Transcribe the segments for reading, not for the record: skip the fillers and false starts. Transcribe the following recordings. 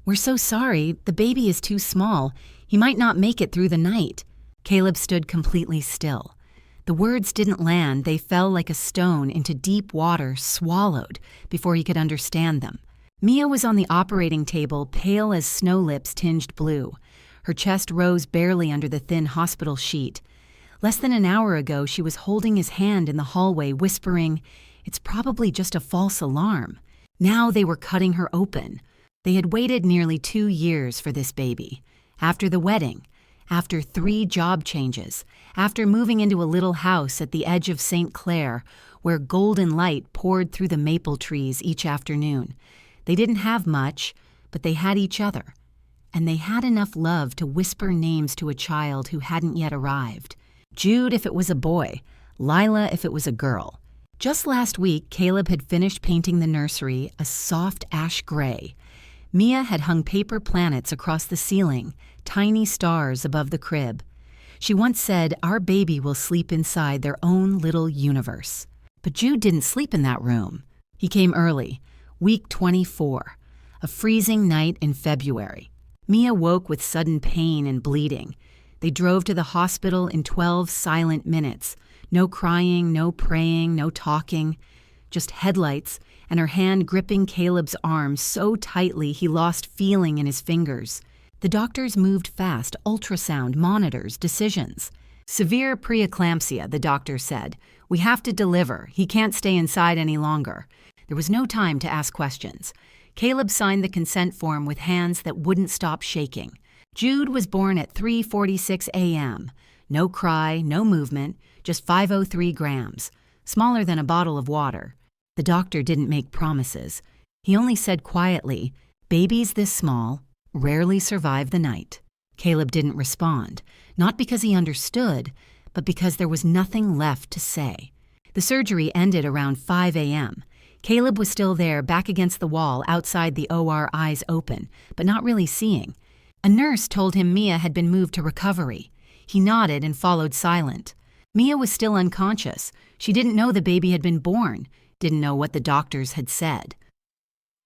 "We're so sorry. The baby is too small. He might not make it through the night." Caleb stood completely still. The words didn't land. They fell like a stone into deep water, swallowed, before he could understand them. Mia was on the operating table, pale as snow lips tinged blue. Her chest rose barely under the thin hospital sheet. Less than an hour ago, she was holding his hand in the hallway, whispering, "It's probably just a false alarm." Now they were cutting her open. They had waited nearly 2 years for this baby. After the wedding, after 3 job changes, after moving into a little house at the edge of St. Clair, where golden light poured through the maple trees each afternoon. They didn't have much, but they had each other. And they had enough love to whisper names to a child who hadn't yet arrived. Jude if it was a boy, Lila if it was a girl. Just last week, Caleb had finished painting the nursery a soft ash gray. Mia had hung paper planets across the ceiling, tiny stars above the crib. She once said, "Our baby will sleep inside their own little universe." But Jude didn't sleep in that room. He came early, week 24, a freezing night in February. Mia woke with sudden pain and bleeding. They drove to the hospital in 12 silent minutes. No crying, no praying, no talking. Just headlights and her hand gripping Caleb's arm so tightly he lost feeling in his fingers. The doctors moved fast, ultrasound, monitors, decisions. "Severe preeclampsia," the doctor said. "We have to deliver. He can't stay inside any longer." There was no time to ask questions. Caleb signed the consent form with hands that wouldn't stop shaking. Jude was born at 3:46 a.m. No cry, no movement, just 503 grams, smaller than a bottle of water. The doctor didn't make promises. He only said quietly, "Babies this small rarely survive the night." Caleb didn't respond, not because he understood, but because there was nothing left to say. The surgery ended around 5 a.m. Caleb was still there, back against the wall, outside the OR, eyes open, but not really seeing. A nurse told him Mia had been moved to recovery. He nodded and followed silent. Mia was still unconscious. She didn't know the baby had been born, didn't know what the doctors had said.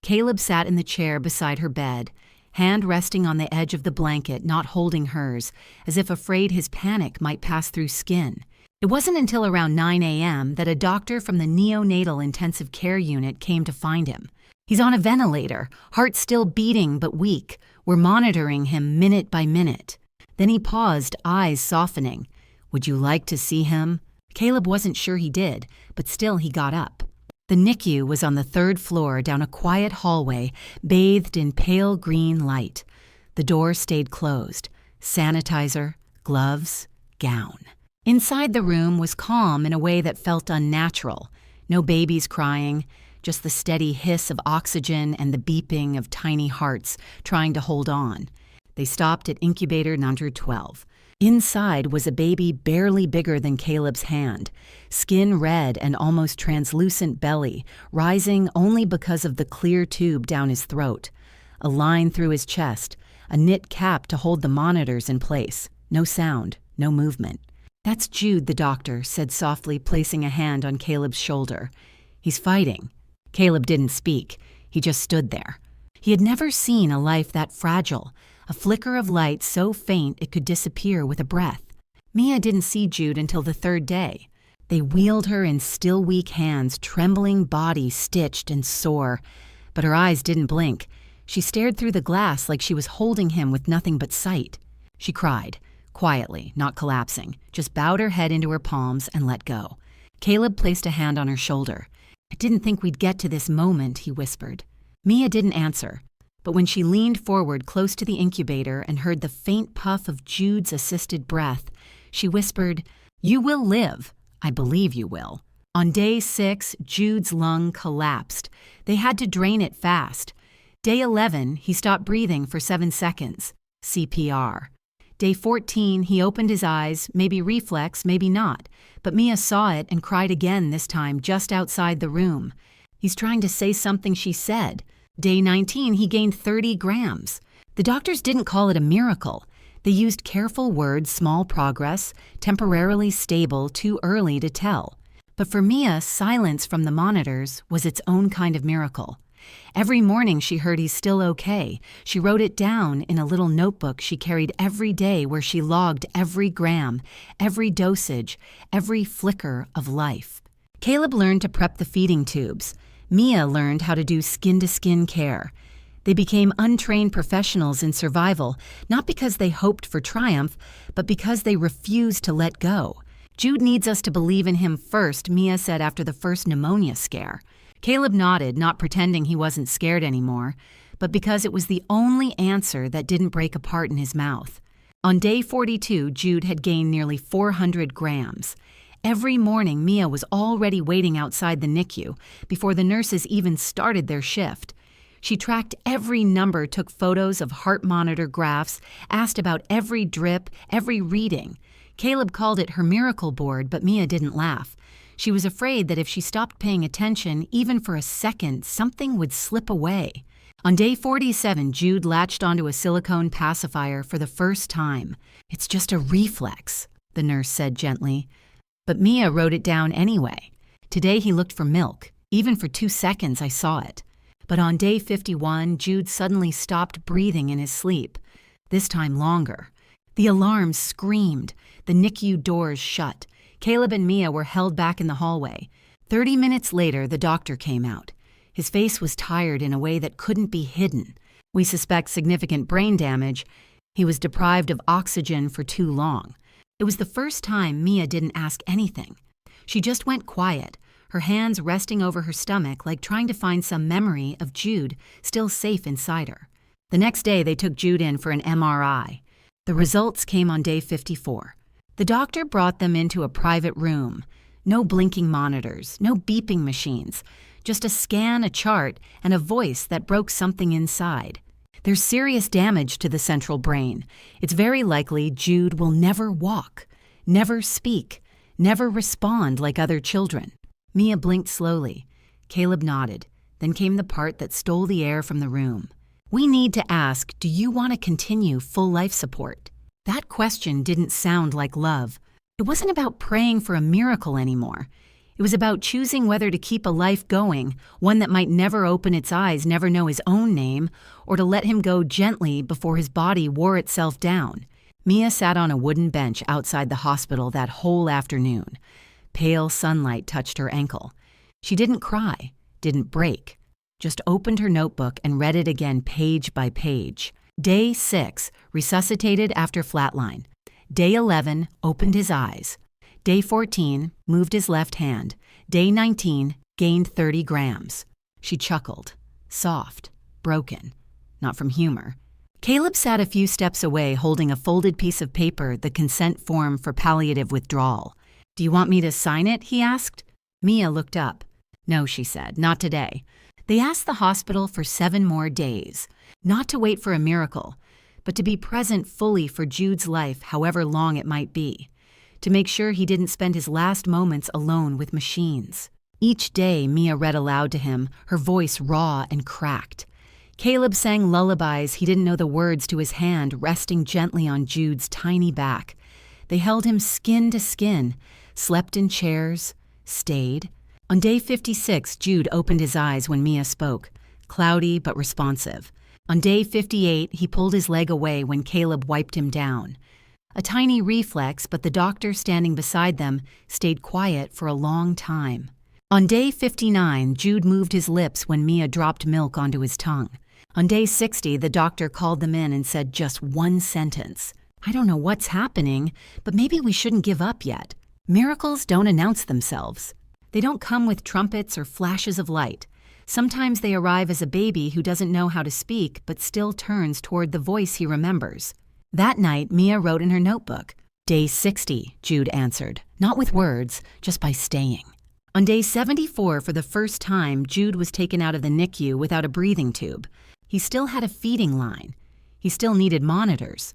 Caleb sat in the chair beside her bed, hand resting on the edge of the blanket, not holding hers, as if afraid his panic might pass through skin. It wasn't until around 9 a.m. that a doctor from the neonatal intensive care unit came to find him. He's on a ventilator, heart still beating but weak. We're monitoring him minute by minute. Then he paused, eyes softening. "Would you like to see him?" Caleb wasn't sure he did, but still he got up. The NICU was on the 3rd floor down a quiet hallway, bathed in pale green light. The door stayed closed. Sanitizer, gloves, gown. Inside the room was calm in a way that felt unnatural. No babies crying, just the steady hiss of oxygen and the beeping of tiny hearts trying to hold on. They stopped at incubator number 12. Inside was a baby barely bigger than Caleb's hand, skin red and almost translucent belly, rising only because of the clear tube down his throat. A line through his chest, a knit cap to hold the monitors in place. No sound, no movement. "That's Jude," the doctor said softly, placing a hand on Caleb's shoulder. "He's fighting." Caleb didn't speak. He just stood there. He had never seen a life that fragile, a flicker of light so faint it could disappear with a breath. Mia didn't see Jude until the 3rd day. They wheeled her in still weak hands, trembling body stitched and sore. But her eyes didn't blink. She stared through the glass like she was holding him with nothing but sight. She cried, quietly, not collapsing, just bowed her head into her palms and let go. Caleb placed a hand on her shoulder. "I didn't think we'd get to this moment," he whispered. Mia didn't answer. But when she leaned forward close to the incubator and heard the faint puff of Jude's assisted breath, she whispered, "You will live. I believe you will." On day 6, Jude's lung collapsed. They had to drain it fast. Day 11, he stopped breathing for 7 seconds. CPR. Day 14, he opened his eyes, maybe reflex, maybe not. But Mia saw it and cried again, this time just outside the room. "He's trying to say something," she said. Day 19, he gained 30 grams. The doctors didn't call it a miracle. They used careful words, small progress, temporarily stable, too early to tell. But for Mia, silence from the monitors was its own kind of miracle. Every morning she heard he's still okay. She wrote it down in a little notebook she carried every day where she logged every gram, every dosage, every flicker of life. Caleb learned to prep the feeding tubes. Mia learned how to do skin-to-skin care. They became untrained professionals in survival, not because they hoped for triumph, but because they refused to let go. Jude needs us to believe in him first, Mia said after the first pneumonia scare. Caleb nodded, not pretending he wasn't scared anymore, but because it was the only answer that didn't break apart in his mouth. On day 42, Jude had gained nearly 400 grams. Every morning, Mia was already waiting outside the NICU before the nurses even started their shift. She tracked every number, took photos of heart monitor graphs, asked about every drip, every reading. Caleb called it her miracle board, but Mia didn't laugh. She was afraid that if she stopped paying attention, even for a second, something would slip away. On day 47, Jude latched onto a silicone pacifier for the first time. "It's just a reflex," the nurse said gently. But Mia wrote it down anyway. Today he looked for milk. Even for 2 seconds I saw it. But on day 51, Jude suddenly stopped breathing in his sleep. This time longer. The alarm screamed. The NICU doors shut. Caleb and Mia were held back in the hallway. 30 minutes later, the doctor came out. His face was tired in a way that couldn't be hidden. We suspect significant brain damage. He was deprived of oxygen for too long. It was the first time Mia didn't ask anything. She just went quiet, her hands resting over her stomach like trying to find some memory of Jude still safe inside her. The next day, they took Jude in for an MRI. The results came on day 54. The doctor brought them into a private room. No blinking monitors, no beeping machines, just a scan, a chart, and a voice that broke something inside. There's serious damage to the central brain. It's very likely Jude will never walk, never speak, never respond like other children. Mia blinked slowly. Caleb nodded. Then came the part that stole the air from the room. "We need to ask, do you want to continue full life support?" That question didn't sound like love. It wasn't about praying for a miracle anymore. It was about choosing whether to keep a life going, one that might never open its eyes, never know his own name, or to let him go gently before his body wore itself down. Mia sat on a wooden bench outside the hospital that whole afternoon. Pale sunlight touched her ankle. She didn't cry, didn't break, just opened her notebook and read it again page by page. Day 6, resuscitated after flatline. Day 11, opened his eyes. Day 14, moved his left hand. Day 19, gained 30 grams. She chuckled. Soft, broken, not from humor. Caleb sat a few steps away holding a folded piece of paper, the consent form for palliative withdrawal. "Do you want me to sign it?" he asked. Mia looked up. "No," she said, "not today." They asked the hospital for 7 more days, not to wait for a miracle, but to be present fully for Jude's life, however long it might be, to make sure he didn't spend his last moments alone with machines. Each day, Mia read aloud to him, her voice raw and cracked. Caleb sang lullabies he didn't know the words to his hand resting gently on Jude's tiny back. They held him skin to skin, slept in chairs, stayed. On day 56, Jude opened his eyes when Mia spoke, cloudy but responsive. On day 58, he pulled his leg away when Caleb wiped him down. A tiny reflex, but the doctor standing beside them stayed quiet for a long time. On day 59, Jude moved his lips when Mia dropped milk onto his tongue. On day 60, the doctor called them in and said just one sentence. "I don't know what's happening, but maybe we shouldn't give up yet. Miracles don't announce themselves. They don't come with trumpets or flashes of light. Sometimes they arrive as a baby who doesn't know how to speak but still turns toward the voice he remembers." That night, Mia wrote in her notebook. "Day 60, Jude answered, not with words, just by staying." On day 74, for the first time, Jude was taken out of the NICU without a breathing tube. He still had a feeding line. He still needed monitors.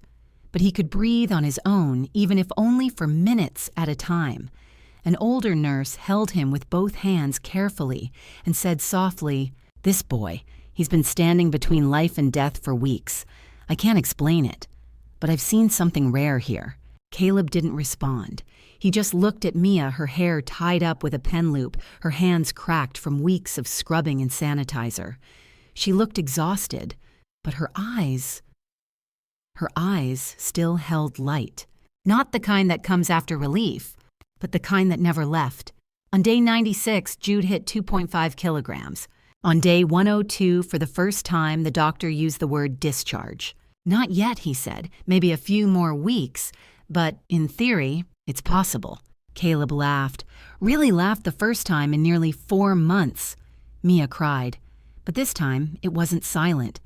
But he could breathe on his own, even if only for minutes at a time. An older nurse held him with both hands carefully and said softly, "This boy, he's been standing between life and death for weeks. I can't explain it, but I've seen something rare here." Caleb didn't respond. He just looked at Mia, her hair tied up with a pen loop, her hands cracked from weeks of scrubbing and sanitizer. She looked exhausted, but her eyes still held light. Not the kind that comes after relief, but the kind that never left. On day 96, Jude hit 2.5 kilograms. On day 102, for the first time, the doctor used the word discharge. Not yet, he said, maybe a few more weeks, but in theory, it's possible. Caleb laughed, really laughed the first time in nearly 4 months. Mia cried, but this time it wasn't silent.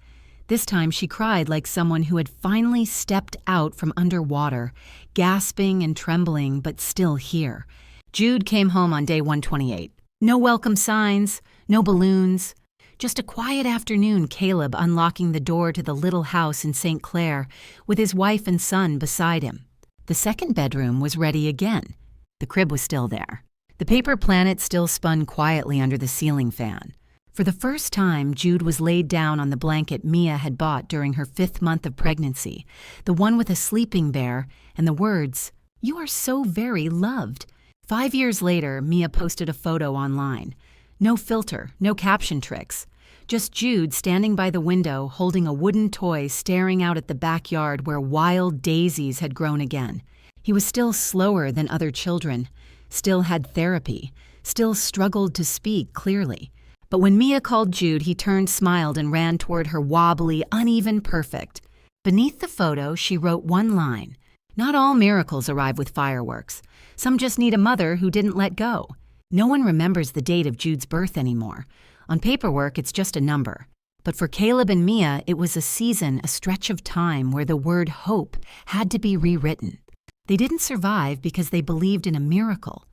This time she cried like someone who had finally stepped out from underwater, gasping and trembling, but still here. Jude came home on day 128. No welcome signs, no balloons. Just a quiet afternoon, Caleb unlocking the door to the little house in St. Clair with his wife and son beside him. The second bedroom was ready again. The crib was still there. The paper planet still spun quietly under the ceiling fan. For the first time, Jude was laid down on the blanket Mia had bought during her 5th month of pregnancy, the one with a sleeping bear and the words, "You are so very loved." 5 years later, Mia posted a photo online. No filter, no caption tricks. Just Jude standing by the window holding a wooden toy staring out at the backyard where wild daisies had grown again. He was still slower than other children, still had therapy, still struggled to speak clearly. But when Mia called Jude, he turned, smiled, and ran toward her wobbly, uneven perfect. Beneath the photo, she wrote one line. Not all miracles arrive with fireworks. Some just need a mother who didn't let go. No one remembers the date of Jude's birth anymore. On paperwork, it's just a number. But for Caleb and Mia, it was a season, a stretch of time where the word hope had to be rewritten. They didn't survive because they believed in a miracle.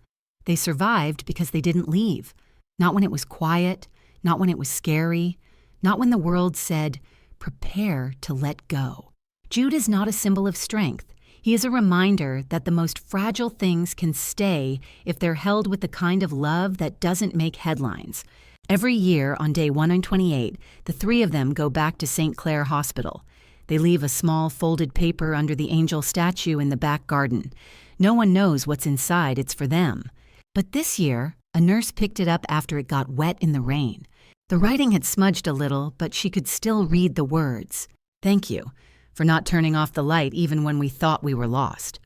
They survived because they didn't leave. Not when it was quiet, not when it was scary, not when the world said, prepare to let go. Jude is not a symbol of strength. He is a reminder that the most fragile things can stay if they're held with the kind of love that doesn't make headlines. Every year on day 128, the 3 of them go back to St. Clair Hospital. They leave a small folded paper under the angel statue in the back garden. No one knows what's inside, it's for them. But this year, a nurse picked it up after it got wet in the rain. The writing had smudged a little, but she could still read the words. Thank you for not turning off the light even when we thought we were lost.